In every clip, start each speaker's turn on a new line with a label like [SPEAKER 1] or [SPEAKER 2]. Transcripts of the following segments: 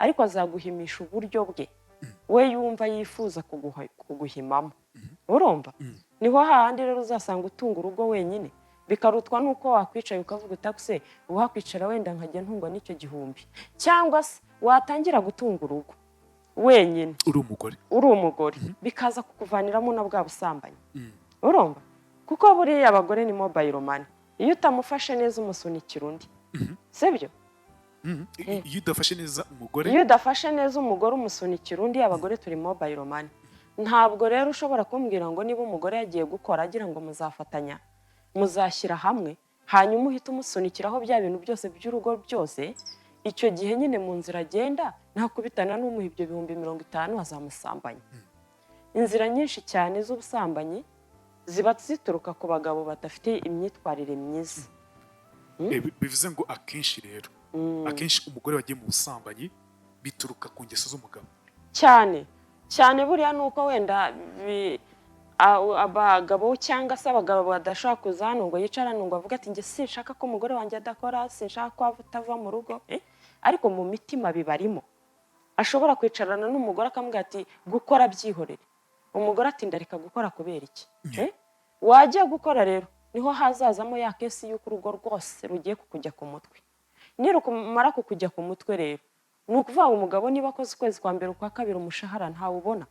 [SPEAKER 1] ariko azaguhimisha uburyo bwe we yumva yifuza kuguhimamo urumva niho hahandi rero uzasanga utunga urugo wenyine bikarutwa nuko wakwicaye ukavuga utakuse wakwicara wenda nkajya ntungwa n'icyo gihumbi cyangwa se watangira gutunga urugo wenyine uri umugore bikaza kukuvaniramo na bwa busambanyi urumva kuko buriya abagore ni mobile money iyo utamufashe neza umusunikira undi sibyo
[SPEAKER 2] iyo udafashe neza umugore umusunikira undi abagore turi mobile money ntabwo rero ushobora kumbwira ngo niba umugore yagiye gukora agira ngo muzafatanya muzashyira hamwe hanyuma uhita umusunikiraho bya bintu byose by'urugo byose icyo gihe nyine mu nzira agenda ntakubitana n'umuha ibyo 50,000 azamusambanya inzira nyinshi cyane z'ubusambanyi ziba zituruka ku bagabo badafite imyitwarire myiza bivuze ngo akenshi rero akenshi umugore wagiye mu busambanyi bituruka ku ngeso z'umugabo
[SPEAKER 1] cyane buriya nuko wenda abagabo cyangwa se abagabo badashaka kuza hano ngo yicarane ngo avuga ati njye sinshaka ko umugore wanjye adakora sinshaka ko atava mu rugo ariko mu mitima bibarimo ashobora kwicarana n'umugore akamubwira ati gukora byihorere umugore ati ndareka gukora kubera iki wajya gukora rero niho hazazamo ya kesi y'uko urugo rwose rugiye kukujya ku mutwe nirukumara kukujya ku mutwe rero ni ukuvuga umugabo niba akoze ukwezi kwa mbere ukwa kabiri umushahara ntawubona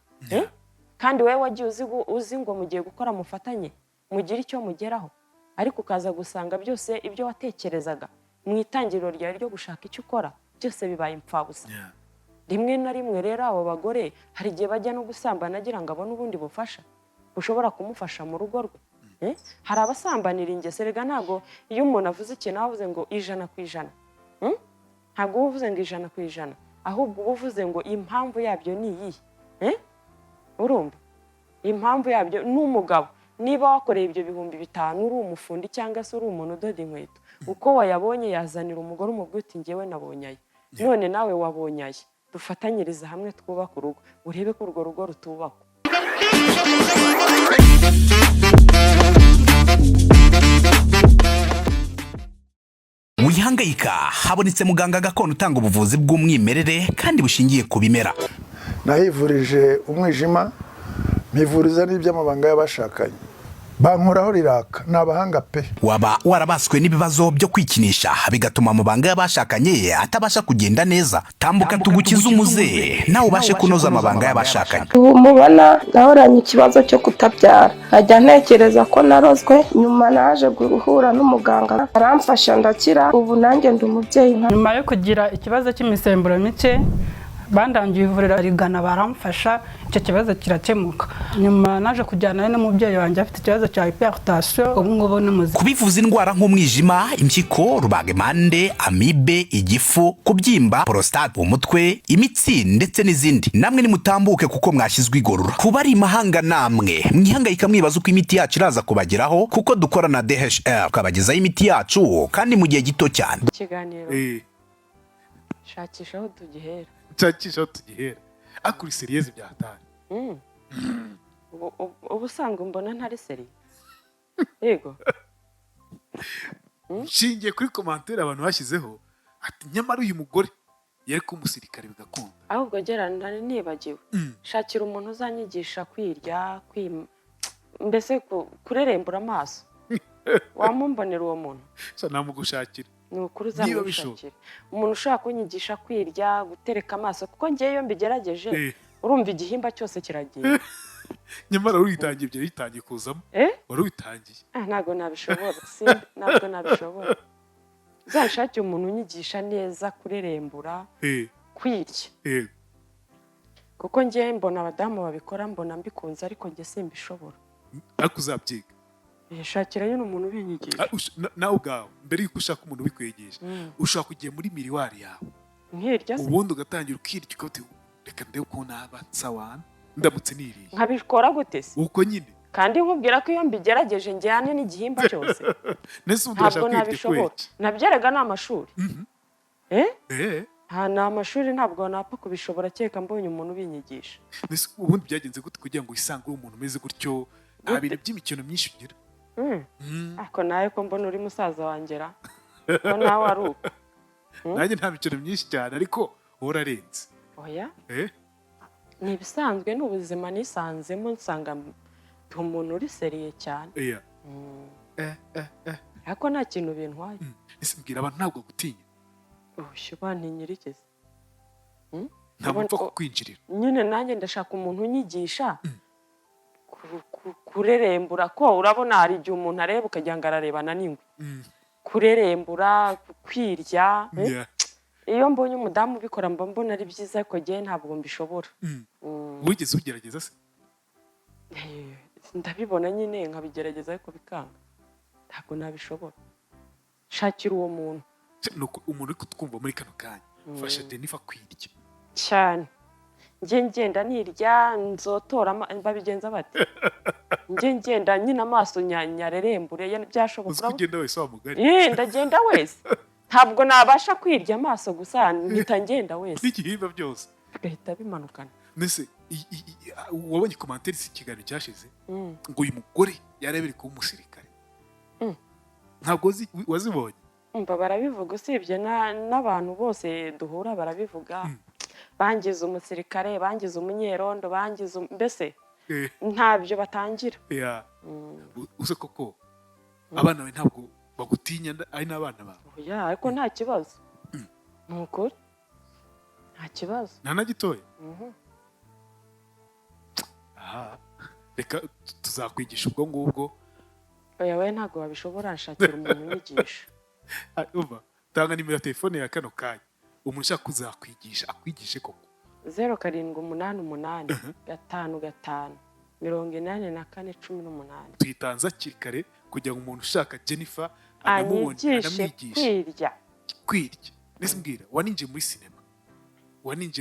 [SPEAKER 1] kandi wowe wagiye uzi ngo mugiye gukora mufatanye mugire icyo mugeraho ariko ukaza gusanga byose ibyo watekerezaga mu itangiriro ryawe ryo gushaka icyo ukora byose bibaye impfabusa rimwe na rimwe rero abo bagore hari igihe bajya no gusambana agira ngo abone ubundi bufasha bushobora kumufasha mu rugo rwe hari abasambanira ingeso rega ntabwo iyo umuntu avuze ikintu avuze ngo 100%, ntabwo uvuze ngo 100%, ahubwo uvuze ngo impamvu yabyo ni iyihe urumva impamvu yabyo n'umugabo niba wakoreye ibyo 5,000 uri umufundi cyangwa se uri umuntu udoda inkweto uko wayabonye yazanira umugore umubwira uti ngewe nabonye ayo none nawe wabonye ayo dufatanyiriza hamwe twubaka urugo urebe ko urwo rugo rutubakwa
[SPEAKER 3] wihangayika habonetse muganga gakondo utanga ubuvuzi bw'umwimerere kandi bushingiye ku bimera
[SPEAKER 4] nahivurije umwijima mpivuriza n'iby'amabanga y'abashakanye bankoraho riraka nabahanga pe
[SPEAKER 3] waba warabaswe n'ibibazo byo kwikinisha bigatuma amabanga y'abashakanye atabasha kugenda neza tambuka tugukize umuze nawe ubashe kunoza amabanga y'abashakanye
[SPEAKER 5] ubu mubona nahoranye ikibazo cyo kutabyara ajya ntekereza ko narozwe nyuma naje guhura n'umuganga aramfasha ndakira ubu nanjye ndi umubyeyi
[SPEAKER 6] nyuma yo kugira ikibazo cy'imisemburo mike bandangiye ivuriro rigana baramfasha icyo kibazo kirakemuka nyuma naje kujyana n'umubyeyi wanjye afite ikibazo cya hypertension ubu ngubu n'umuzi
[SPEAKER 3] kubivuza indwara nk'umwijima impyiko rubagemande amibe igifu kubyimba prostate umutwe imitsi ndetse n'izindi namwe nimutambuke kuko mwashyizwe igorora kuba ari imahanga namwe mwihangayika mwibaza uko imiti yacu iraza kubageraho kuko dukora na DHL tukabagezaho imiti yacu kandi mu gihe gito cyane
[SPEAKER 1] ikiganiro shakisha aho tugihera
[SPEAKER 2] akuri serieze bya hatari
[SPEAKER 1] ubusanga mbona ntari seri yego
[SPEAKER 2] nshingiye kuri commentaire abantu bashyizeho ati nyamara uyu mugore yari ko umusirikare bigakunda
[SPEAKER 1] ahubwo gerana nibagiwe shakira umuntu uzanyigisha kwirya mbese kurerembura amaso wamumbonera uwo muntu
[SPEAKER 2] namugushakira
[SPEAKER 1] ni ukuri uzamushakira umuntu ushaka kunyigisha kwirya gutereka amaso kuko ngewe mbigerageje urumva igihimba cyose kiragiye
[SPEAKER 2] nyamara uritangiye ibyo ritangiye kuzamo wari witangiye
[SPEAKER 1] ntabwo nabishobora uzanshakire umuntu unyigisha neza kurerembura kwirya kuko ngewe mbona abadamu babikora mbona mbikunze ariko nge simbishobora
[SPEAKER 2] ariko uzabyiga
[SPEAKER 1] shakira nyine umuntu ubinyigisha
[SPEAKER 2] nawe ubwawe mbere yuko ushaka umuntu ubikwigisha ushaka kugiye muri miriwari yawe
[SPEAKER 1] nkirya se
[SPEAKER 2] ubundi ugatangira ukirya ukati reka ndebe ko naba nsawana ndamutse niriye
[SPEAKER 1] nkabikora gute se
[SPEAKER 2] uko nyine
[SPEAKER 1] kandi nkubwira ko iyo mbigerageje njyane n'igihimba cyose ntabwo nabishobora nabyerega ni amashuri ni amashuri ntabwo napfa kubishobora kereka mbonye umuntu ubinyigisha
[SPEAKER 2] ubundi byagenze gute kugira ngo wisange umuntu umeze gutyo nta bintu by'imikino myinshi ugira
[SPEAKER 1] ariko nawe ko mbona uri musaza wangera ko nawe ari uko
[SPEAKER 2] nanjye nta mikino myinshi cyane ariko wararenze.
[SPEAKER 1] oya
[SPEAKER 2] Eh?
[SPEAKER 1] ni ibisanzwe ni ubuzima nisanzemo nsanga ndi umuntu uri seriye cyane
[SPEAKER 2] Yeah.
[SPEAKER 1] ariko nta kintu bintwaye
[SPEAKER 2] Ese mbwira abantu ntabwo gutinya.
[SPEAKER 1] ubushyu bantinyirikiza
[SPEAKER 2] Ntabwo upfa kukwinjirira.
[SPEAKER 1] nyine nanjye ndashaka umuntu unyigisha kurerembura ko urabona hari igihe umuntu areba ukagira ngo ararebana n'ingwe kurerembura kwirya
[SPEAKER 2] Yeah.
[SPEAKER 1] iyo mbonye umudamu ubikora mba mbona ari byiza ariko njyewe ntabwo mbishobora
[SPEAKER 2] Wigeze ugerageza se?
[SPEAKER 1] ndabibona nyine nkabigerageza ariko bikanga ntabwo nabishobora shakira uwo muntu
[SPEAKER 2] Nuko umuntu uri kutwumva muri kano kanya fasha Jennifer kwirya
[SPEAKER 1] cyane njye ngenda nirya nzotora babigenza bate njye ngenda nyine amaso nyarerembure byashoboka
[SPEAKER 2] uzi ko ugenda wese wa mugari
[SPEAKER 1] ndagenda wese ntabwo nabasha kwirya amaso gusa mpita ngenda wese
[SPEAKER 2] n'igihimba byose
[SPEAKER 1] bigahita bimanukana
[SPEAKER 2] mbese wabonye komantere z'ikiganiro cyashize ngo uyu mugore yarebere kuba umusirikare ntabwo wazibonye
[SPEAKER 1] umva barabivuga usibye n'abantu bose duhura barabivuga bangize umusirikare bangize umunyerondo bangize mbese ntabyo batangira
[SPEAKER 2] uze koko abana bawe ntabwo bagutinya ari n'abana bawe
[SPEAKER 1] ariko nta kibazo ni ukuri nta kibazo
[SPEAKER 2] nta na gitoya reka tuzakwigisha ubwo ngubwo
[SPEAKER 1] oya we ntabwo wabishobora nshakira umuntu unyigisha
[SPEAKER 2] tanga nimero ya telefone ya kano kanya umuntu ushaka kuzakwigisha akwigishe koko
[SPEAKER 1] 0788558418
[SPEAKER 2] tuyitanze hakiri kare kugira ngo umuntu ushaka Jennifer
[SPEAKER 1] anyigishe
[SPEAKER 2] kwirya nese mbwira waninjiye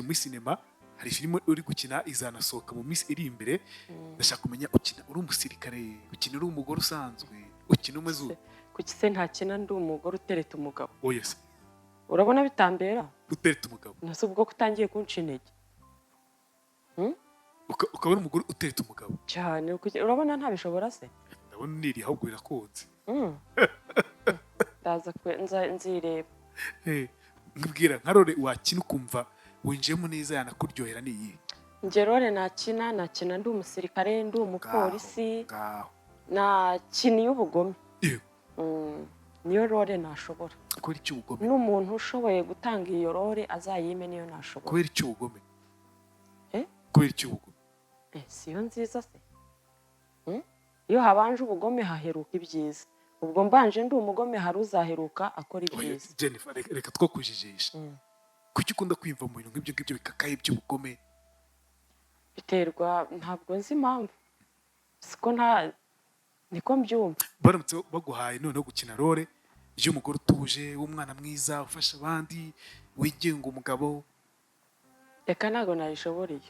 [SPEAKER 2] muri sinema hari filime uri gukina izanasohoka mu minsi iri imbere ndashaka kumenya ukina uri umusirikare ukina uri umugore usanzwe ukina umeze
[SPEAKER 1] kuki se ntakina ndi umugore utereta umugabo
[SPEAKER 2] oya se
[SPEAKER 1] urabona bitambera
[SPEAKER 2] utereta umugabo
[SPEAKER 1] nase ubwo kutangiye kunca intege
[SPEAKER 2] ukaba uri umugore utereta umugabo
[SPEAKER 1] cyane urabona ntabishobora se
[SPEAKER 2] ndabona uniriye ahubwo birakunze
[SPEAKER 1] ndaza nzireba
[SPEAKER 2] mbwira nka rore wakina ukumva winjiyemo neza yanakuryohera ni iyihe
[SPEAKER 1] njye rore nakina ndi umusirikare ndi umupolisi nakiniye ubugome niyo rore nashobora
[SPEAKER 2] kubera icyo ubugome
[SPEAKER 1] n'umuntu ushoboye gutanga iyo rore azayime niyo nashobora
[SPEAKER 2] kubera icyo ubugome kubera icyo ubugome
[SPEAKER 1] siyo nziza se iyo habanje ubugome haheruka ibyiza ubwo mbanje ndi umugome hari uzaheruka akora ibyiza
[SPEAKER 2] Jennifer reka two kujijisha kuki ukunda kwiyumva mu bintu nk'ibyo ngibyo bikakaye by'ubugome
[SPEAKER 1] biterwa ntabwo nzi impamvu siko niko mbyumva
[SPEAKER 2] baramutse baguhaye noneho gukina role y'umugore utuje w'umwana mwiza ufasha abandi wigenga umugabo
[SPEAKER 1] reka ntabwo nayishoboreye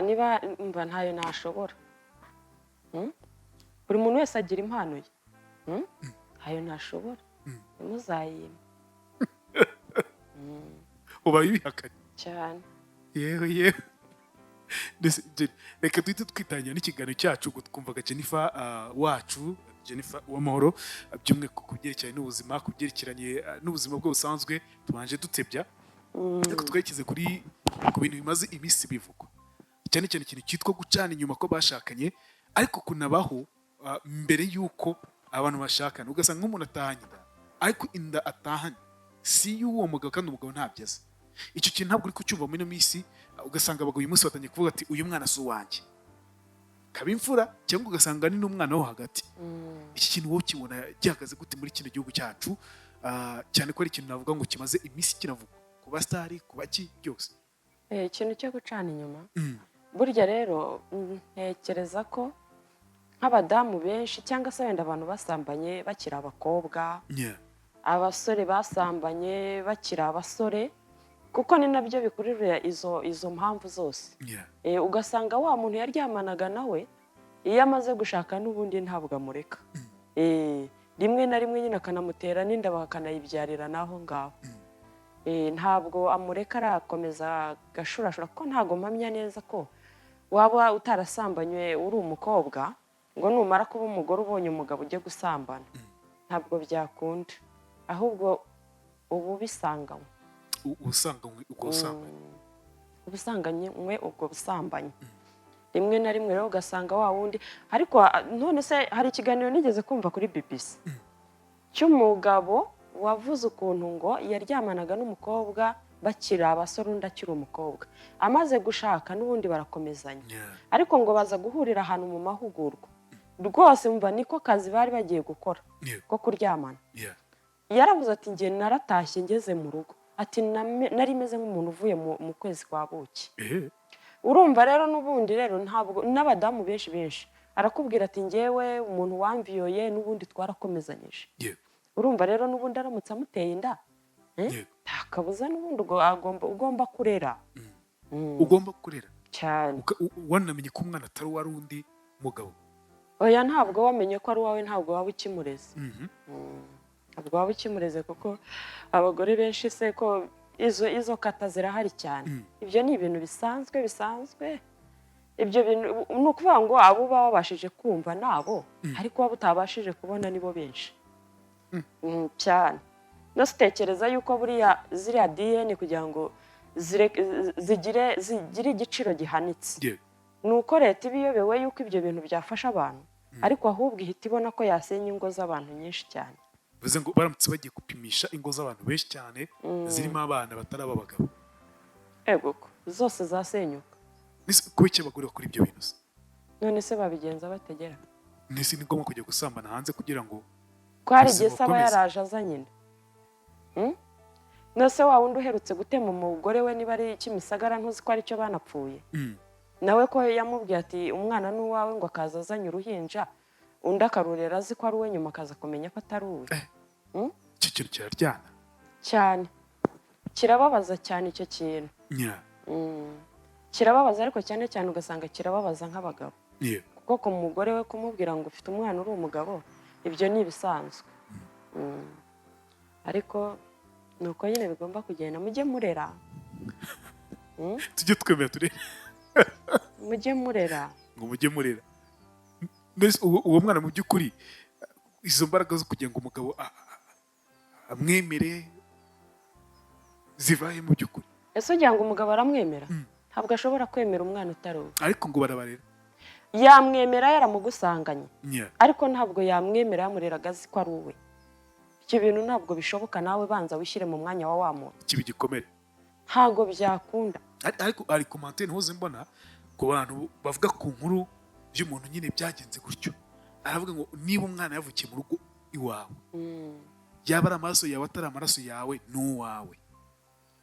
[SPEAKER 1] niba mva ntayo nashobora buri muntu wese agira impano ye ntayo nashobora ntimuzayime
[SPEAKER 2] ubaye ubihakanye
[SPEAKER 1] cyane
[SPEAKER 2] yewe reka duhite twitangira n'ikiganiro cyacu twumvaga Jennifer wacu Jennifer Uwamahoro by'umwihariko ku byerekeranye n'ubuzima ku byerekeranye n'ubuzima bwe busanzwe tubanje dutebya ariko twerekeze ku bintu bimaze iminsi bivugwa cyane cyane ikintu cyitwa gucana inyuma ko bashakanye ariko kunabaho mbere y'uko abantu bashakana ugasanga nk'umuntu atahanye inda ariko inda atahanye si y'uwo mugabo kandi umugabo ntabyo azi icyo kintu ntabwo uri kucyumva muri ino minsi ugasanga abagabo uyu munsi batangiye kuvuga ati uyu mwana si uwanjye kaba imfura cyangwa ugasanga ni n'umwana wo hagati iki kintu wowe ukibona gihagaze gute muri kino gihugu cyacu cyane ko ari ikintu navuga ngo kimaze iminsi kiravugwa ku basitari ku baki byose
[SPEAKER 1] ikintu cyo gucana inyuma burya rero ntekereza ko nk'abadamu benshi cyangwa se wenda abantu basambanye bakiri abakobwa abasore basambanye bakiri abasore kuko ni nabyo bikururira izo mpamvu zose ugasanga wa muntu yaryamanaga nawe iyo amaze gushaka n'ubundi ntabwo amureka rimwe na rimwe nyine akanamutera n'inda bakanayibyarira n'aho ngaho ntabwo amureka arakomeza agashurashura kuko ntabwo mpamya neza ko waba utarasambanywe uri umukobwa ngo numara kuba umugore ubonye umugabo ujye gusambana ntabwo byakunda ahubwo ubu bisanganywe
[SPEAKER 2] ubusanganywe ubwo busambanyi
[SPEAKER 1] ubusanganywe ubwo busambanyi rimwe na rimwe rero ugasanga wa wundi ariko none se hari ikiganiro nigeze kumva kuri BBC cy'umugabo wavuze ukuntu ngo yaryamanaga n'umukobwa bakiri abasore undi akiri umukobwa amaze gushaka n'ubundi barakomezanya ariko ngo baza guhurira ahantu mu mahugurwa rwose mva niko kazi bari bagiye gukora ko kuryamana yaravuze ati njye naratashye ngeze mu rugo ati nari meze nk'umuntu uvuye mu kwezi kwa buki urumva rero n'ubundi rero ntabwo n'abadamu benshi arakubwira ati njyewe umuntu wamviyoye n'ubundi twarakomezanyije urumva rero n'ubundi aramutse amuteye inda ntakabuza n'ubundi ugomba kurera
[SPEAKER 2] ugomba kurera
[SPEAKER 1] cyane
[SPEAKER 2] wanamenye ko umwana atari uwari undi mugabo
[SPEAKER 1] oya ntabwo wamenye ko ari uwawe ntabwo waba ukimureze ntabwo waba ukimureze kuko abagore benshi se ko izo kata zirahari cyane ibyo ni ibintu bisanzwe ibyo bintu ni ukuvuga ngo abo baba babashije kumva nabo ariko waba utabashije kubona nibo benshi cyane no sitekereza yuko buriya ziriya DNA kugira ngo zigire igiciro gihanitse ni uko leta iba iyobewe yuko ibyo bintu byafasha abantu ariko ahubwo ihita ibona ko yasenya ingo z'abantu nyinshi cyane
[SPEAKER 2] bivuze ngo baramutse bagiye gupimisha ingo z'abantu benshi cyane zirimo abana batari ab'abagabo
[SPEAKER 1] ego zose zasenyuka
[SPEAKER 2] kuba iki abagore bakora ibyo bintu se
[SPEAKER 1] none se babigenza bategera
[SPEAKER 2] nese ni ngombwa kujya gusambana hanze kugira ngo
[SPEAKER 1] ko hari igihe saba yaraje azanye inda nose wa wundi uherutse gutema umugore we niba ari Kimisagara ntuzi ko ari cyo banapfuye nawe ko yamubwiye ati umwana ni uwawe ngo akaza azanye uruhinja undi akarurera azi ko ari uwe nyuma akaza kumenya ko atari uwe
[SPEAKER 2] icyo kintu kiraryana
[SPEAKER 1] cyane kirababaza cyane icyo kintu kirababaza ariko cyane cyane ugasanga kirababaza nk'abagabo kuko ku mugore we kumubwira ngo ufite umwana uri umugabo ibyo ni ibisanzwe ariko nuko nyine bigomba kugenda mujye murera
[SPEAKER 2] tujye twemera turere
[SPEAKER 1] mujye murera
[SPEAKER 2] ngo mujye murera uwo mwana mu by'ukuri izo mbaraga zo kugira ngo umugabo amwemere zivahe mu by'ukuri
[SPEAKER 1] ese ugira ngo umugabo aramwemera ntabwo ashobora kwemera umwana utari uwe
[SPEAKER 2] ariko ngo barabarera
[SPEAKER 1] yamwemera yaramugusanganye ariko ntabwo yamwemera yamureraga azi ko ari uwe ibyo bintu ntabwo bishoboka nawe banza wishyire mu mwanya wa wa muntu
[SPEAKER 2] kibi gikomere
[SPEAKER 1] ntabwo byakunda
[SPEAKER 2] ariko ari komantene ntuzi mbona ku bantu bavuga ku nkuru y'umuntu nyine byagenze gutyo aravuga ngo niba umwana yavukiye mu rugo iwawe yaba ari amaraso yawe atari amaraso yawe n'uwawe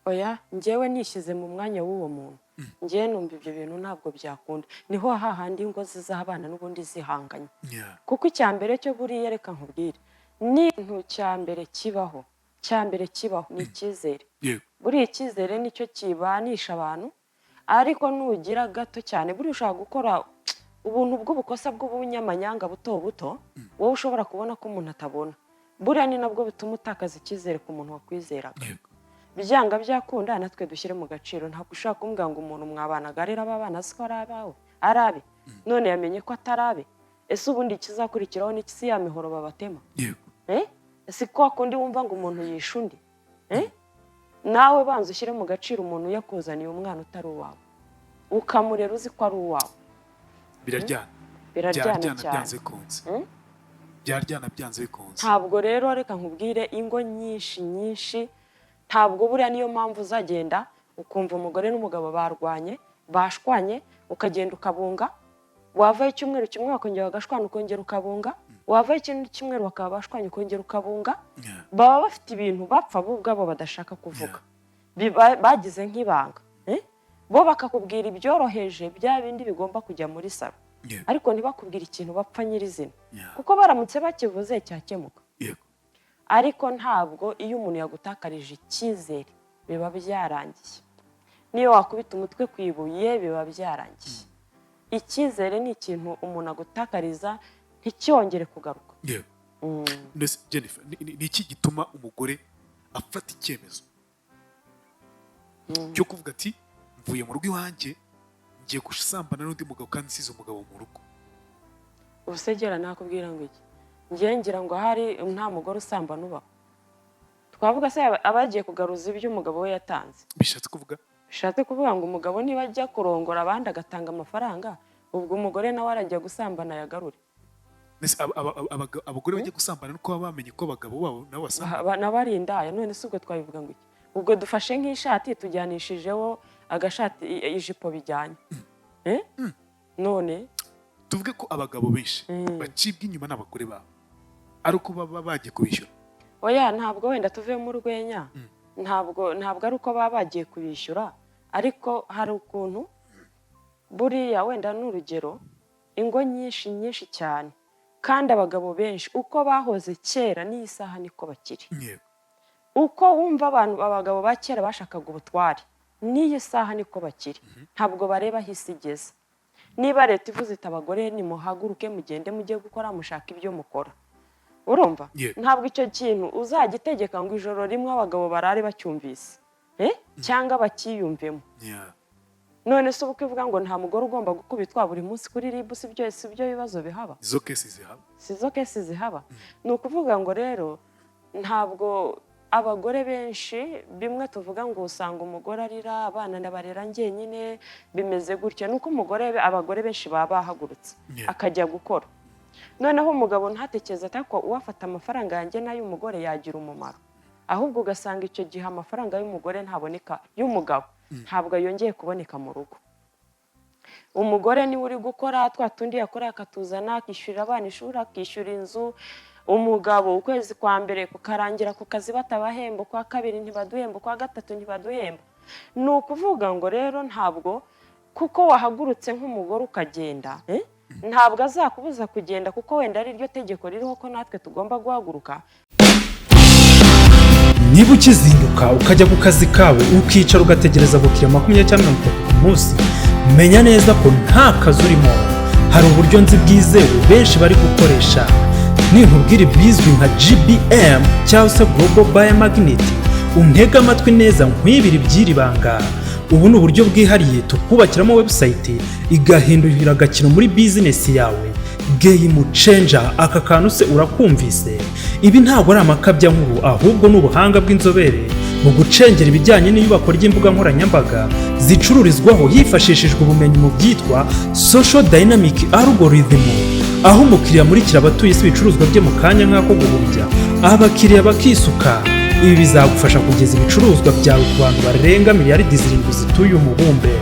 [SPEAKER 1] oya njyewe nishyize mu mwanya w'uwo muntu njyewe numva ibyo bintu ntabwo byakunda niho hahandi ingo zizabana n'ubundi zihanganye kuko icya mbere cyo buriya reka nkubwire n'intu cya mbere kibaho ni icyizere buriya icyizere nicyo kibanisha abantu ariko nugira gato cyane buriya ushobora gukora ubuntu bw'ubukosa bw'ubunyamanyanga buto wowe ushobora kubona ko umuntu atabona buriya ni nabwo bituma utakaza icyizere ku muntu wakwizeraga byanga byakunda natwe dushyire mu gaciro ntabwo ushaka kumbwira ngo umuntu mwabanaga rero aba bana siko ari abawe ari abe none yamenye ko atari abe ese ubundi ikizakurikiraho ni si ya mihoro babatema ese ko akundi wumva ngo umuntu yishe undi nawe banza ushyire mu gaciro umuntu yakuzaniye umwana utari uwawe ukamurera uzi ko ari uwawe
[SPEAKER 2] biraryana byanze bikunze byaryana byanze bikunze
[SPEAKER 1] ntabwo rero reka nkubwire ingo nyinshi ntabwo buriya niyo mpamvu uzagenda ukumva umugore n'umugabo barwanye bashwanye ukagenda ukabunga wavaho icyumweru kimwe bakongera bagashwana ukongera ukabunga wavaho ikindi cyumweru bakaba bashwanye ukongera ukabunga baba bafite ibintu bapfa bo ubwabo badashaka kuvuga bagize nk'ibanga bo bakakubwira ibyoroheje bya bindi bigomba kujya muri salo ariko ntibakubwire ikintu bapfa nyirizina kuko baramutse bakivuze cyakemuka ariko ntabwo iyo umuntu yagutakarije icyizere biba byarangiye niyo wakubita umutwe ku ibuye biba byarangiye icyizere ni ikintu umuntu agutakariza nticyongere kugaruka
[SPEAKER 2] Jennifer ni iki gituma umugore afata icyemezo cyo kuvuga ati mvuye mu rugo iwanjye ngiye gusambana n'undi mugabo kandi nsize umugabo mu rugo
[SPEAKER 1] ubusegera nakubwira ngo iki ngira ngo hari nta mugore usambana ubaho twavuga se abagiye kugaruza ibyo umugabo we yatanze.
[SPEAKER 2] bishatse
[SPEAKER 1] kuvuga ngo umugabo niba ajya kurongora abandi agatanga amafaranga, ubwo umugore nawe arajya gusambana yagarure.
[SPEAKER 2] abagore bajya gusambana nuko baba bamenye ko abagabo babo nabo basambana
[SPEAKER 1] n'abari indaya. None se ubwo twabivuga ngo iki? Ubwo dufashe nk'ishati tujyanishijeho agashati ijipo bijyanye. None
[SPEAKER 2] tuvuge ko abagabo benshi bacibwa inyuma n'abagore babo ari uko baba bagiye kubishyura.
[SPEAKER 1] Oya, ntabwo wenda tuve mu rwenya, ntabwo ari uko baba bagiye kubishyura, ariko hari ukuntu buriya wenda n'urugero ingo nyinshi cyane, kandi abagabo benshi uko bahoze kera n'iyi saha niko bakiri. Uko wumva abagabo ba kera bashakaga ubutware, n'iyi saha niko bakiri. Ntabwo bareba aho isi igeze. Niba leta ivuze iti abagore nimuhaguruke mugende mujye gukora mushaka ibyo mukora, urumva? Ntabwo icyo kintu uzagitegeka ngo ijoro rimwe abagabo barare bacyumvise cyangwa bakiyumvemo. None se ubuko ivuga ngo nta mugore ugomba gukubitwa buri munsi kuri RIB, si byo bibazo bihaba. Sizo kesi zihaba. Ni ukuvuga ngo rero ntabwo abagore benshi bimwe tuvuga ngo usanga umugore arira abana ndabarera njyenyine bimeze gutya, nuko abagore benshi baba bahagurutse akajya gukora. Noneho umugabo ntatekereza ko uwafata amafaranga yanjye n'ay'umugore yagira umumaro, ahubwo ugasanga icyo gihe amafaranga y'umugore ntaboneka, y'umugabo ntabwo yongeye kuboneka mu rugo. Umugore niwe uri gukora twa tundi yakora akatuzana, akishyurira abana ishuri, akishyura inzu. Umugabo ukwezi kwa mbere kukarangira ku kazi batabahemba, kwa kabiri ntibaduhemba, kwa gatatu ntibaduhemba. Ni ukuvuga ngo rero ntabwo kuko wahagurutse nk'umugore ukagenda ntabwo azakubuza kugenda, kuko wenda ari ryo tegeko ririho ko natwe tugomba guhaguruka.
[SPEAKER 7] Niba ukizinduka ukajya ku kazi kawe ukicara ugategereza abakiriya 20 cyangwa 30 ku munsi, menya neza ko nta kazi urimo. Hari uburyo nzi bwizewe benshi bari gukoresha, ninkubwira bizwi nka GBM cyangwa se Global Biomagnet, untega amatwi neza nkwibiri by'iri banga. Ubu ni uburyo bwihariye tukubakiramo website igahindurira agakino muri business yawe. Game changer, aka kantu se urakumvise? Ibi ntabwo ari amakabya nkuru, ahubwo n'ubuhanga bw'inzobere mu gucengera ibijyanye n'iyubako ry'imbuga nkoranyambaga zicururizwaho hifashishijwe ubumenyi mu byitwa social dynamic algorithm, aho umukiriya amurikira abatuye isi ibicuruzwa bye mu kanya nk'ako guhumbya abakiriya bakisuka. Ibi bizagufasha kugeza ibicuruzwa byawe ku bantu barenga miliyaridi 7 zituye umubumbe,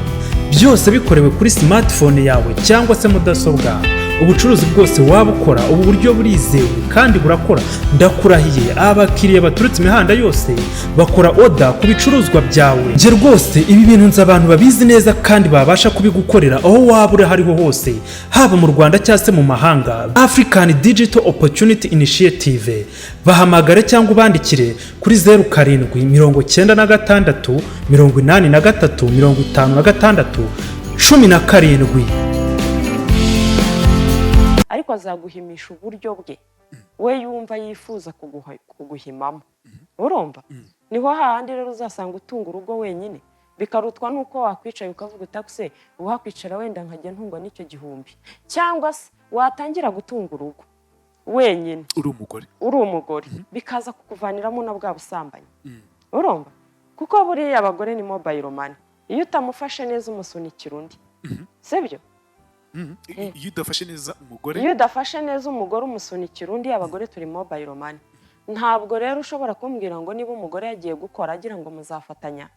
[SPEAKER 7] byose bikorewe kuri smartphone yawe cyangwa se mudasobwa. Ubucuruzi bwose waba ukora, ubu buryo burizewe kandi burakora. Ndakurahiye, abakiriya baturutse imihanda yose bakora order ku bicuruzwa byawe. Nje rwose ibi bintu nzi abantu babizi neza kandi babasha kubigukorera aho waba uri hariho hose, haba mu Rwanda cyangwa se mu mahanga. African Digital Opportunity Initiative, bahamagare cyangwa ubandikire kuri 0796 83 56 17.
[SPEAKER 1] Ariko azaguhimisha uburyo bwe we yumva yifuza kuguhimamo, urumva? Niho hahandi rero uzasanga utunga urugo wenyine, bikarutwa nuko wakwicaye ukavuga utakuse uhakwicara wenda nkajya ntungwa n'icyo gihumbi, cyangwa se watangira gutunga urugo wenyine uri umugore bikaza kukuvaniramo na bwa busambanyi, urumva? Kuko buriya abagore ni mobile money, iyo utamufashe neza umusunikira undi, sibyo?
[SPEAKER 2] Iyo udafashe
[SPEAKER 1] neza umugore umusunikira undi. Abagore turi mobile money. Ntabwo rero ushobora kumbwira ngo niba umugore yagiye gukora agira ngo muzafatanya,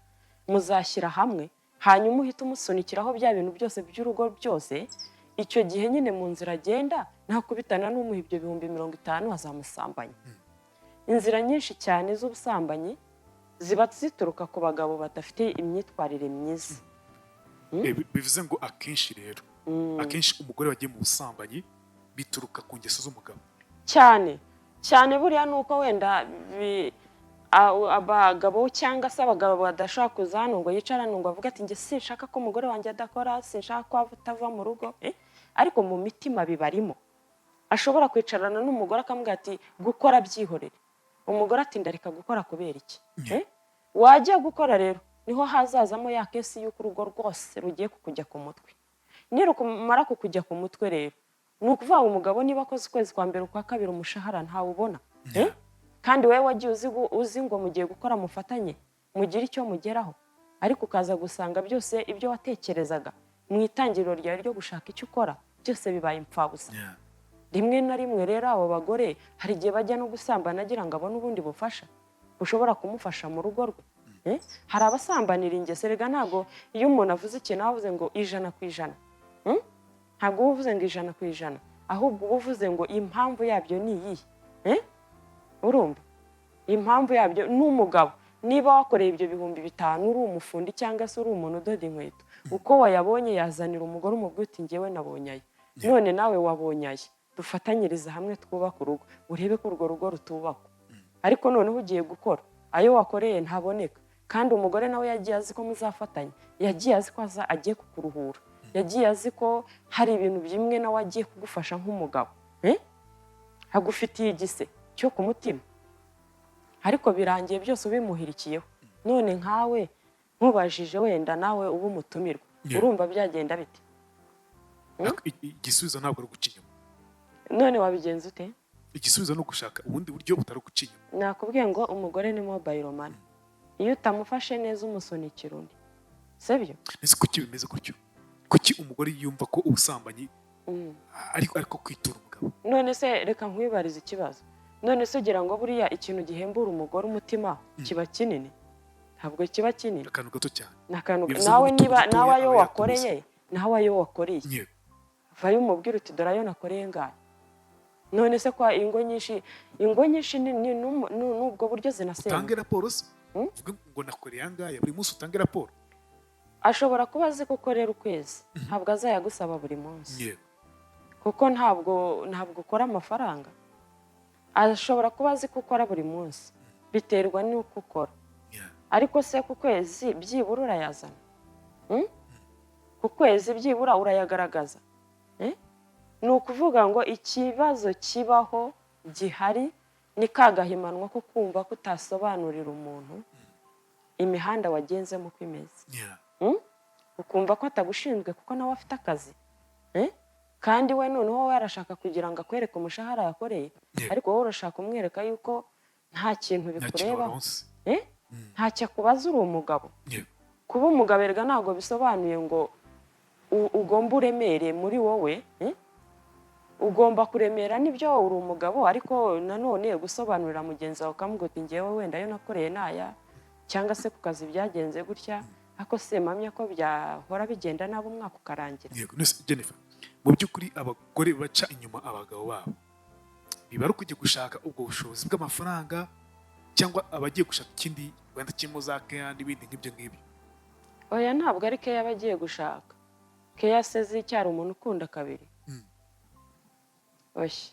[SPEAKER 1] muzashyira hamwe, hanyuma uhita umusunikiraho bya bintu byose by'urugo byose, icyo gihe nyine mu nzira agenda ntakubitana n'umuha ibyo 50,000 azamusambanya. Inzira nyinshi cyane z'ubusambanyi ziba zituruka ku bagabo badafite imyitwarire myiza.
[SPEAKER 2] Bivuze ngo akenshi umugore wagiye mu busambanyi bituruka ku ngeso z'umugabo
[SPEAKER 1] cyane buriya nuko wenda abagabo cyangwa se abagabo badashaka kuza hano ngo yicarane ngo avuga ati nge sinshaka ko umugore wanjye adakora, sinshaka ko atava mu rugo, ariko mu mitima bibarimo. Ashobora kwicarana n'umugore akamubwira ati gukora byihorere, umugore ati ndareka gukora kubera iki? Wajya gukora rero niho hazazamo ya kesi y'uko urugo rwose rugiye kukujya ku mutwe. Nirukumara kukujya ku mutwe rero ni ukuvuga umugabo niba akoze ukwezi kwa mbere ukwa kabiri umushahara ntawubona, kandi wowe wagiye uzi ngo mugiye gukora mufatanye mugire icyo mugeraho, ariko ukaza gusanga byose ibyo watekerezaga mu itangiriro ryawe ryo gushaka icyo ukora byose bibaye impfabusa. Rimwe na rimwe rero abo bagore hari igihe bajya no gusambana agira ngo abone ubundi bufasha bushobora kumufasha mu rugo rwe. Hari abasambanira ingeso, rega ntabwo iyo umuntu avuze ikintu avuze ngo 100%, ntabwo uba uvuze ngo 100%, ahubwo uba uvuze ngo impamvu yabyo ni iyihe. Urumva impamvu yabyo n'umugabo niba wakoreye ibyo 5,000 uri umufundi cyangwa se uri umuntu udoda inkweto, uko wayabonye yazanira umugore umubwira uti njyewe nabonye aye, none nawe wabonye aye, dufatanyiriza hamwe twubaka urugo, urebe ko urwo rugo rutubakwa. Ariko noneho ugiye gukora ayo wakoreye ntaboneka, kandi umugore nawe yagiye azi ko muzafatanya, yagiye azi ko agiye kukuruhura, yagiye azi ko hari ibintu bimwe nawe agiye kugufasha nk'umugabo, agufitiye igise cyo ku mutima, ariko birangiye byose ubimuhirikiyeho. None nkawe nkubajije wenda nawe uba umutumirwa, urumva byagenda bite?
[SPEAKER 2] Igisubizo ntabwo ari uguca inyuma.
[SPEAKER 1] None wabigenza ute?
[SPEAKER 2] Igisubizo no gushaka ubundi buryo butari uguca inyuma.
[SPEAKER 1] Nakubwiye ngo umugore ni mobile money, iyo utamufashe neza umusunikira undi, sibyo?
[SPEAKER 2] Ese kuki bimeze gutyo? Kuki umugore yumva ko ubusambanyi ariko kwitura umugabo?
[SPEAKER 1] None se reka nkwibarize ikibazo, none se ugira ngo buriya ikintu gihembura umugore umutima kiba kinini? Ntabwo kiba kinini,
[SPEAKER 2] akantu gato cyane.
[SPEAKER 1] Nawe niba nawe ayo wakoreye, nawe ayo wakoreye vayo umubwira uti dore ayo nakoreye ngahe. None se kwa ingo nyinshi ni nubwo buryo zinasenga.
[SPEAKER 2] Utange raporo se? Uvuga ngo nakoreye angahe buri munsi utange raporo?
[SPEAKER 1] Ashobora kuba azi gukorera ukwezi, ntabwo azayagusaba buri munsi, kuko ntabwo ukora amafaranga. Ashobora kuba azi ko ukora buri munsi, biterwa n'uko ukora. Ariko se ku kwezi byibura urayazana? Ku kwezi byibura urayagaragaza? Ni ukuvuga ngo ikibazo kibaho gihari ni kagahimanwa ko kumva ko utasobanurira umuntu imihanda wagenzemo uko imeze. Ukumva ko atagushinzwe kuko nawe afite akazi, kandi we noneho wowe arashaka kugira ngo akwereke umushahara yakoreye, ariko wowe urashaka kumwereka yuko nta kintu bikurebaho, ntacyo akubaza uri umugabo. Kuba umugabo erega ntabwo bisobanuye ngo ugomba uremere muri wowe, ugomba kuremera n'ibyo uri umugabo, ariko nanone gusobanurira mugenzi wawe ukamubwira uti njyewe wenda ayo nakoreye naya, cyangwa se ku kazi byagenze gutya, ako semamye ko byahora bigenda nabi umwaka ukarangira.
[SPEAKER 2] Yego, Jennifer, mu by'ukuri abagore baca inyuma abagabo babo biba ari ukujya gushaka ubwo bushobozi bw'amafaranga, cyangwa abagiye gushaka ikindi wenda kirimo za keya n'ibindi nk'ibyo ngibyo?
[SPEAKER 1] Oya, ntabwo ari keya bagiye gushaka. Keya se zicyara umuntu ukunda kabiri. Oya,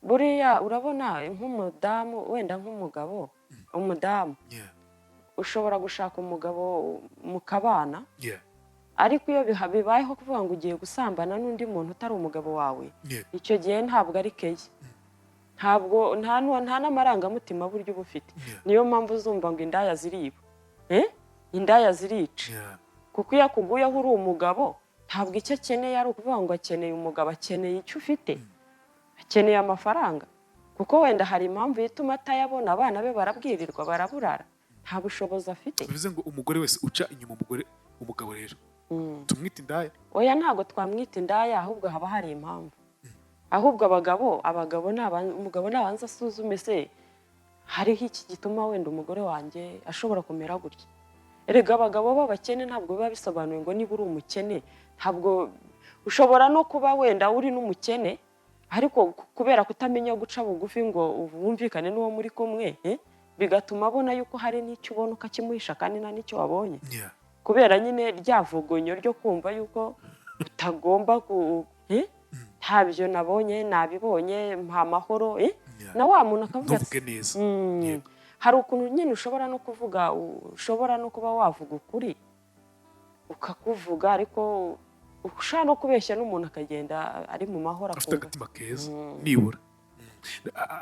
[SPEAKER 1] buriya urabona nk'umudamu wenda nk'umugabo, umudamu ushobora gushaka umugabo mukabana, ariko iyo bibayeho kuvuga ngo ugiye gusambana n'undi muntu utari umugabo wawe, icyo gihe ntabwo ari keya, nta n'amarangamutima buryo uba ufite. Niyo mpamvu uzumva ngo indaya ziriba, indaya zirica, kuko iyo akuguyeho uri umugabo ntabwo icyo akeneye ari ukuvuga ngo akeneye umugabo, akeneye icyo ufite, akeneye amafaranga, kuko wenda hari impamvu ituma atayabona, abana be barabwirirwa baraburara, nta bushobozi afite.
[SPEAKER 2] Bivuze ngo umugore wese uca inyuma umugabo rero tumwita indaya?
[SPEAKER 1] Oya, ntabwo twamwita indaya, ahubwo haba hari impamvu. Ahubwo umugabo nabanza asuzume se hariho iki gituma wenda umugore wanjye ashobora kumera gutya. Erega abagabo b'abakene ntabwo biba bisobanuye ngo niba uri umukene, ntabwo ushobora no kuba wenda uri n'umukene, ariko kubera kutamenya guca bugufi ngo wumvikane n'uwo muri kumwe, bigatuma abona yuko hari n'icyo ubona ukakimuhisha kandi nta n'icyo wabonye, kubera nyine ryavugonyo ryo kumva yuko utagomba ntabyo nabonye nabibonye mpa amahoro, na wa muntu akavuga ati hari ukuntu nyine ushobora no kuvuga, ushobora no kuba wavuga ukuri ukakuvuga, ariko ushaka no kubeshya n'umuntu akagenda ari mu mahoro,
[SPEAKER 2] afite agatima keza nibura.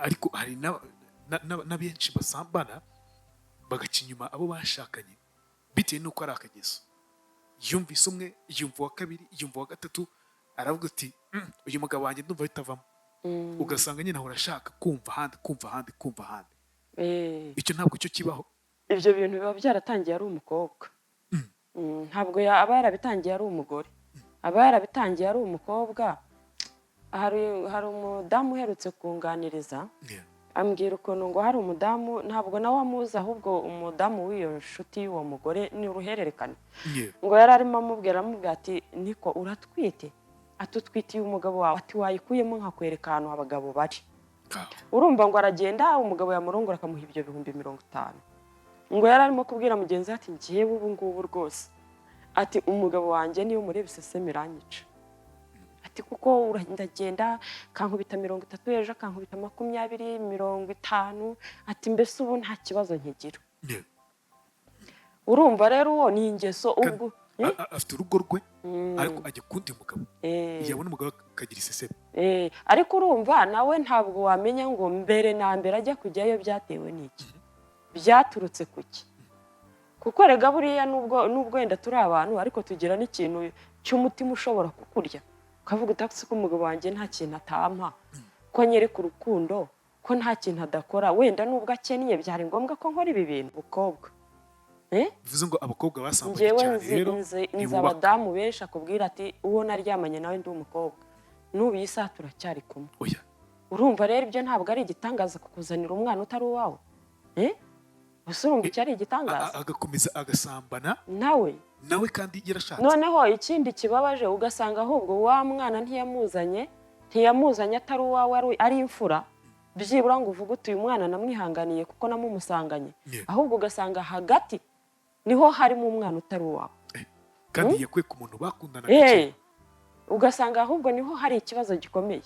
[SPEAKER 2] Ariko hari na benshi basambana bagaca inyuma abo bashakanye bitewe n'uko ari akageso. Yumvise umwe, yumva uwa kabiri, yumva uwa gatatu, aravuga ati uyu mugabo wanjye ndumva bitavamo. Ugasanga nyine ahora ashaka kumva ahandi. icyo ntabwo cyo kibaho.
[SPEAKER 1] ibyo bintu biba byaratangiye ari umukobwa. Ntabwo aba yarabitangiye ari umugore, aba yarabitangiye ari umukobwa. Hari umudamu uherutse kunganiriza ambwira ukuntu ngo hari umudamu, ntabwo nawe amuzi ahubwo umudamu w'iyo nshuti y'uwo mugore ni uruhererekane, ngo yari arimo amubwira ati niko uratwite, atutwitiye umugabo wawe, ati wayikuyemo nkakwereka ahantu abagabo bari. Urumva ngo aragenda umugabo yamurongora akamuha ibyo 50,000. ngo yari arimo kubwira mugenzi ati ngiye ubu ngubu rwose, ati umugabo wanjye niyo muri biseseme iranyica, ati kuko ndagenda kankubita 30 ejo kankubita 20, 50, ati mbese ubu nta kibazo nkigira. Urumva rero uwo ni ingeso ubwo
[SPEAKER 2] afite urugo rwe ariko ajya kundi mugabo yabona umugabo akagira iseseme.
[SPEAKER 1] Ariko urumva nawe ntabwo wamenya ngo mbere na mbere ajya kujyayo byatewe n'iki, byaturutse kuki. Kuko rega buriya nubwo wenda turi abantu ariko tugira n'ikintu cy'umutima ushobora kukurya, ukavuga utakisi ko umugabo wanjye nta kintu atampa, ko nyereka urukundo, ko nta kintu adakora, wenda nubwo akennye byari ngombwa ko nkora ibi bintu. Umukobwa
[SPEAKER 2] bivuze ngo abakobwa basambaye cyane rero
[SPEAKER 1] nzi abadamu benshi akubwira ati uwo naryamanye nawe ndi umukobwa, n'ubu iyi saha turacyari kumwe. Urumva rero ibyo ntabwo ari igitangaza kukuzanira umwana utari uwawe. Gusa urumva icyo ari igitangaza,
[SPEAKER 2] agakomeza agasambana
[SPEAKER 1] nawe
[SPEAKER 2] kandi yarashatse.
[SPEAKER 1] Noneho ikindi kibabaje ugasanga ahubwo wa mwana ntiyamuzanye atari uwawe, ari imfura, byibura ngo uvuge uti uyu mwana namwihanganiye kuko namumusanganye, ahubwo ugasanga hagati niho harimo umwana utari uwawe
[SPEAKER 2] kandi yakuye ku muntu bakundana.
[SPEAKER 1] Ugasanga ahubwo niho hari ikibazo gikomeye,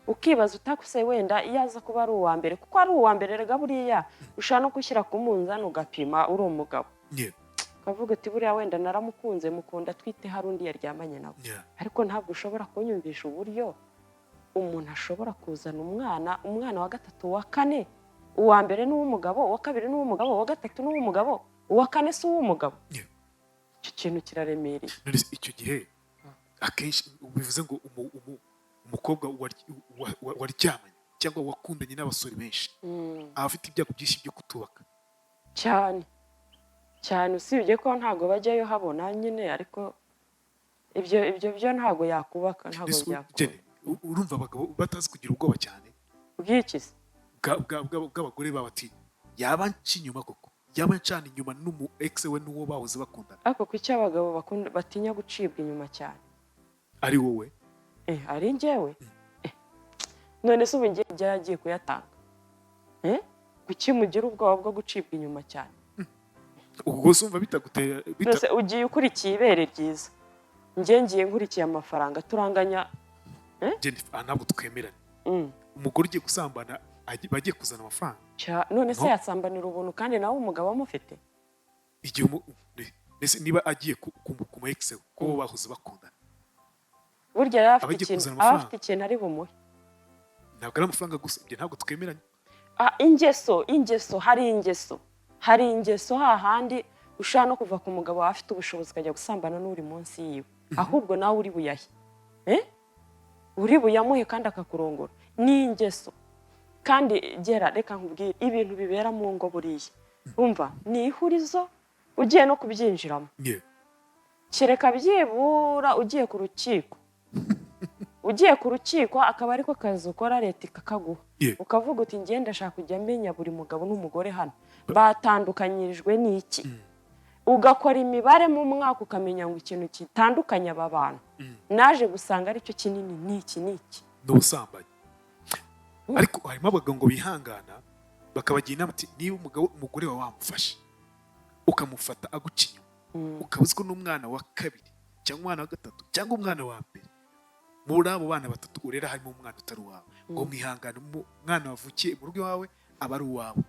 [SPEAKER 1] ukibaza utakuse wenda iyo aza kuba ari uwa mbere, kuko ari uwa mbere rega buriya ushaka no gushyira ku munzani ugapima uri umugabo, ukavuga uti buriya wenda naramukunze mukunda twite hari undi yaryamanye nawe, ariko ntabwo ushobora kunyumvisha uburyo umuntu ashobora kuzana umwana wa gatatu wa kane, uwa mbere n'uw'umugabo, uwa kabiri n'uw'umugabo, uwa gatatu n'uw'umugabo, uwa kane si uw'umugabo. Icyo kintu kiraremereye.
[SPEAKER 2] Icyo gihe akenshi bivuze ngo umukobwa waryamanye cyangwa wakundanye n'abasore benshi aba afite ibyago byinshi byo kutubaka
[SPEAKER 1] cyane, usibye ko ntabwo bajyayo habona nyine, ariko ibyo byo ntabwo yakubaka, ntabwo byakubaka.
[SPEAKER 2] Urumva abagabo batazi kugira ubwoba cyane
[SPEAKER 1] bw'ikizi
[SPEAKER 2] bw'abagore baba ati yaba nci inyuma koko, yaba ncana inyuma n'umu ex we n'uwo bahoze bakundana.
[SPEAKER 1] Ariko kuki abagabo batinya gucibwa inyuma cyane?
[SPEAKER 2] Ari wowe?
[SPEAKER 1] Ari njyewe? None se ubu njye yagiye kuyatanga, kuki mugira ubwoba bwo gucibwa inyuma cyane?
[SPEAKER 2] Ubwo sumva bitagutera
[SPEAKER 1] Nose ugiye ukurikiye ibere ryiza, njye ngiye nkurikiye amafaranga, turanganya.
[SPEAKER 2] Ntabwo twemeranya. Umugore ugiye gusambana bagiye kuzana amafaranga.
[SPEAKER 1] None se yasambanira ubuntu kandi nawe umugabo amufite?
[SPEAKER 2] Igihe niba agiye ku mu ex we ko bahoze bakundana,
[SPEAKER 1] burya yari afite ikintu ari bumuhe.
[SPEAKER 2] Ntabwo ari amafaranga gusa, ibyo ntabwo twemeranya.
[SPEAKER 1] Ingeso hari ingeso hahandi ushaka no kuva ku mugabo afite ubushobozi ukajya gusambana n'uri munsi yiwe, ahubwo nawe uri buyahe, uri buyamuhe kandi akakurongora. Ni ingeso kandi gera, reka nkubwire ibintu bibera mu ngo buriya umva ni ihurizo ugiye no kubyinjiramo. Kereka byibura ugiye ku rukiko akaba ariko kazi ukora leta ikakaguha, ukavuga uti njye ndashaka kujya menya buri mugabo n'umugore hano batandukanyirijwe n'iki, ugakora imibare mu mwaka ukamenya ngo ikintu kitandukanye aba bantu naje gusanga aricyo kinini n'iki
[SPEAKER 2] n'ubusambanyi. Ariko harimo abagabo ngo bihangana bakabagira inama ati niba umugore wawe wamufashe ukamufata aguca inyuma, ukabuze ko n'umwana wa kabiri cyangwa umwana wa gatatu cyangwa umwana wa mbere muri abo bana batatu urera harimo umwana utari uwawe, ngo mwihangane umwana wavukiye mu rugo iwawe aba ari uwawe.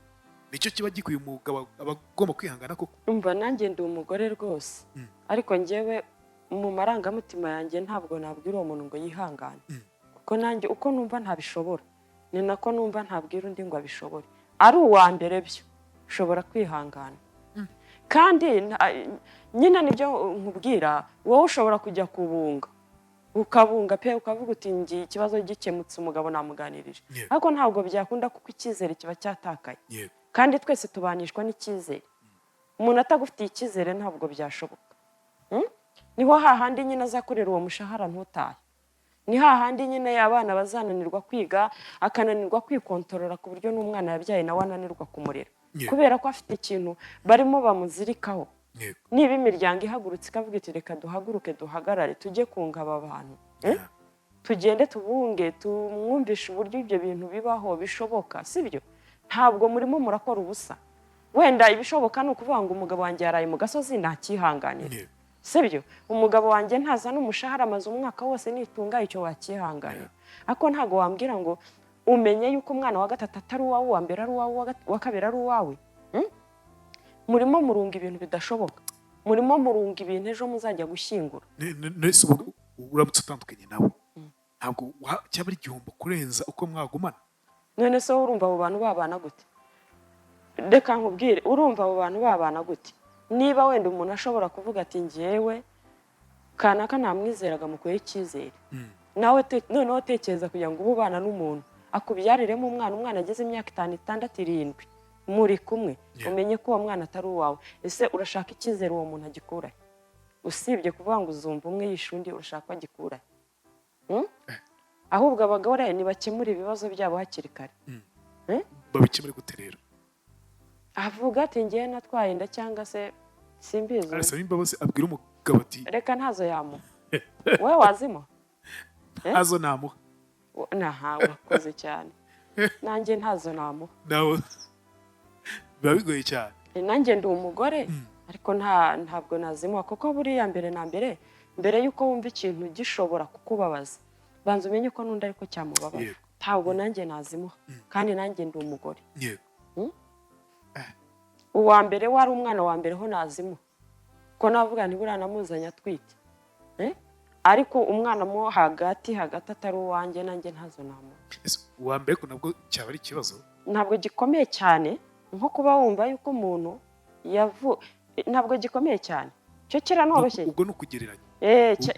[SPEAKER 2] Nicyo kiba gikwiye umugabo aba agomba kwihangana koko.
[SPEAKER 1] Umva nanjye ndi umugore rwose, ariko njyewe mu marangamutima yanjye ntabwo nabwira uwo muntu ngo yihangane, kuko nanjye uko numva ntabishobora ni nako numva ntabwira undi ngo abishobore. Ari uwa mbere byo ushobora kwihangana, kandi nyine nibyo nkubwira, wowe ushobora kujya kubunga ukabunga pe ukavuga uti ngiye ikibazo gikemutse umugabo namuganirije, ariko ntabwo byakunda kuko icyizere kiba cyatakaye. kandi twese tubanishwa n'icyizere. Umuntu atagufitiye icyizere ntabwo byashoboka. Niho hahandi nyine azakorera uwo mushahara ntutahe. Ni hahandi nyine abana bazananirwa kwiga, akananirwa kwikontorora ku buryo n'umwana yabyaye nawe ananirwa kumurera. Kubera ko afite ikintu barimo bamuzirikaho. Niba imiryango ihagurutse ikavuga iti reka duhaguruke duhagarare tujye kunga aba bantu, tugende tubunge tumwumvishe uburyo ibyo bintu bibaho bishoboka, sibyo? Ntabwo murimo murakora ubusa. Wenda ibishoboka ni ukuvuga ngo umugabo wanjye yaraye mu gasozi ntakihanganira, sibyo? Umugabo wanjye ntaza n'umushahara amaze umwaka wose nitunga icyo wakihanganira. Ako ntago wambwira ngo umenye yuko umwana wa gatatu atari uwawe, uwa mbere ari uwawe, wa kabiri ari uwawe. Murimo murunga ibintu bidashoboka. Murimo murunga ibintu ejo muzajya gushyingura.
[SPEAKER 2] Nese uramutse utandukanye nawe ntabwo cyaba ari igihombo kurenza uko mwagumana.
[SPEAKER 1] None se urumva abo bantu babana gute? Reka nkubwire, urumva abo bantu babana gute? Niba wenda umuntu ashobora kuvuga ati njyewe kanaka namwizeraga mukoye icyizere, nawe noneho tekereza kugira ngo ubana n'umuntu akubyariremo umwana ageze imyaka 5, 6, 7 muri kumwe, umenye ko uwo mwana atari uwawe. Ese urashaka icyizere uwo muntu agikura? Usibye kuvuga ngo uzumva umwe yishundi, urashaka agikura? Ahubwo abagore ntibakemura ibibazo byabo hakiri kare.
[SPEAKER 2] Babikemure gute rero?
[SPEAKER 1] Avuga ati ngiye natwaye inda cyangwa se simbizi.
[SPEAKER 2] Arasaba imbabazi abwira umugabo ati
[SPEAKER 1] reka ntazo yamuha. Wowe wazimo?
[SPEAKER 2] Ntazo namuha.
[SPEAKER 1] Naha wakoze cyane. Nanjye ntazo namuha.
[SPEAKER 2] Nawe bigoye cyane.
[SPEAKER 1] Nanjye ndi umugore ariko ntabwo nazimuha kuko buriya mbere yuko wumva ikintu gishobora kukubabaza banza umenye ko nundi ariko cyamubabaza. Ntabwo nanjye nazimuha kandi nanjye ndi umugore. Uwa mbere wari umwana wa mbere ho nazimuha ko navuga nti burana muzanya twite, ariko umwana mo hagati atari uwanjye nanjye ntazo namuha.
[SPEAKER 2] Uwa mbere ko nabwo cyaba ari ikibazo.
[SPEAKER 1] Ntabwo gikomeye cyane nko kuba wumva yuko umuntu ntabwo gikomeye cyane. Cyo kiranoroshye.
[SPEAKER 2] Ubwo no kugereranya.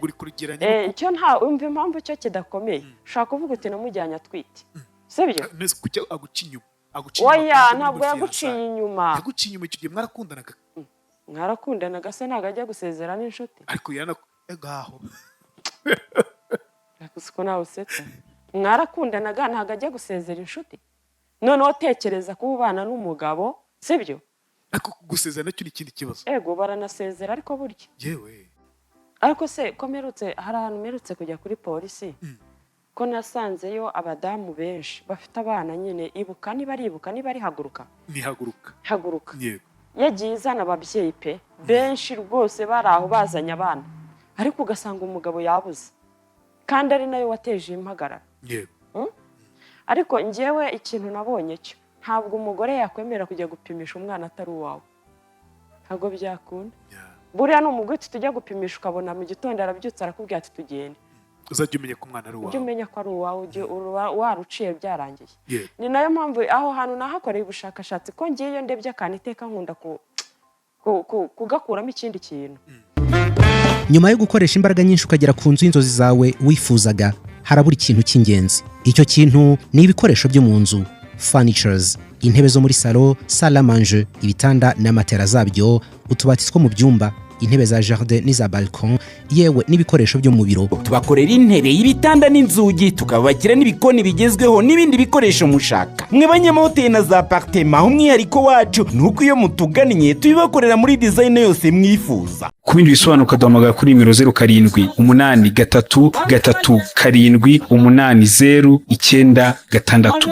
[SPEAKER 2] Uri kugereranya.
[SPEAKER 1] Cyo nta umva impamvu cyo kidakomeye. Ushaka kuvuga uti namujyanye atwite. Sibyo?
[SPEAKER 2] Nese kujya agucinyuma.
[SPEAKER 1] Oya ntabwo yaguciye inyuma.
[SPEAKER 2] Yaguciye inyuma icyo gihe mwarakundanaga.
[SPEAKER 1] Mwarakundanaga se ntago ajya gusezera n'inshuti.
[SPEAKER 2] Ariko gaho.
[SPEAKER 1] Yakusko nawe usetse. Mwarakundanaga ntago ajya gusezera inshuti. Noneho tekereza ko ubana n'umugabo, sibyo?
[SPEAKER 2] Ariko gusezera nacyo ni ikindi kibazo.
[SPEAKER 1] Ego baranasezera ariko burya.
[SPEAKER 2] Yewe.
[SPEAKER 1] Ariko se komerutse hari ahantu merutse kujya kuri polisi. Ko nasanzeyo abadamu benshi bafite abana nyine ibuka niba ari haguruka.
[SPEAKER 2] Ni haguruka.
[SPEAKER 1] Haguruka.
[SPEAKER 2] Yego.
[SPEAKER 1] Yagiye izana ababyeyi pe benshi rwose bari aho bazanye abana. Ariko ugasanga umugabo yabuze. Kandi ari nayo wateje impagarara.
[SPEAKER 2] Yego.
[SPEAKER 1] Ariko njyewe ikintu nabonye cyo ntabwo umugore yakwemera kujya gupimisha umwana atari uwawe. Ntabwo byakunda. Buriya n'umugore tujya gupimisha ukabona mu gitondo arabyutse arakubwira ati tugende.
[SPEAKER 2] Uzajya umenya ko umwana ari uwawe.
[SPEAKER 1] Ujye umenya ko ari uwawe waruciye byarangiye. Ni nayo mpamvu aho hantu nahakoreye ubushakashatsi ko ngiye ndebye akana iteka nkunda kugakuramo ikindi kintu.
[SPEAKER 8] Nyuma yo gukoresha imbaraga nyinshi ukagera ku nzu y'inzozi zawe wifuzaga, harabura ikintu cy'ingenzi. Icyo kintu ni ibikoresho byo mu nzu, furnitures, intebe zo muri salo, salle à manger, ibitanda n'amatera zabyo, utubati two mu byumba, intebe za jardin n'iza balcon, yewe n'ibikoresho byo mu biro.
[SPEAKER 9] Tubakorera intebe, ibitanda n'inzugi, tukabakira n'ibikoni bigezweho n'ibindi bikoresho mushaka. Mwe banyamahoteli na za appartement, umwihariko wacu nuko iyo mutugannye tubibakorera muri design yose mwifuza.
[SPEAKER 7] Ku bindi bisobanuro ukaduhamagara kuri 0783 337 8096.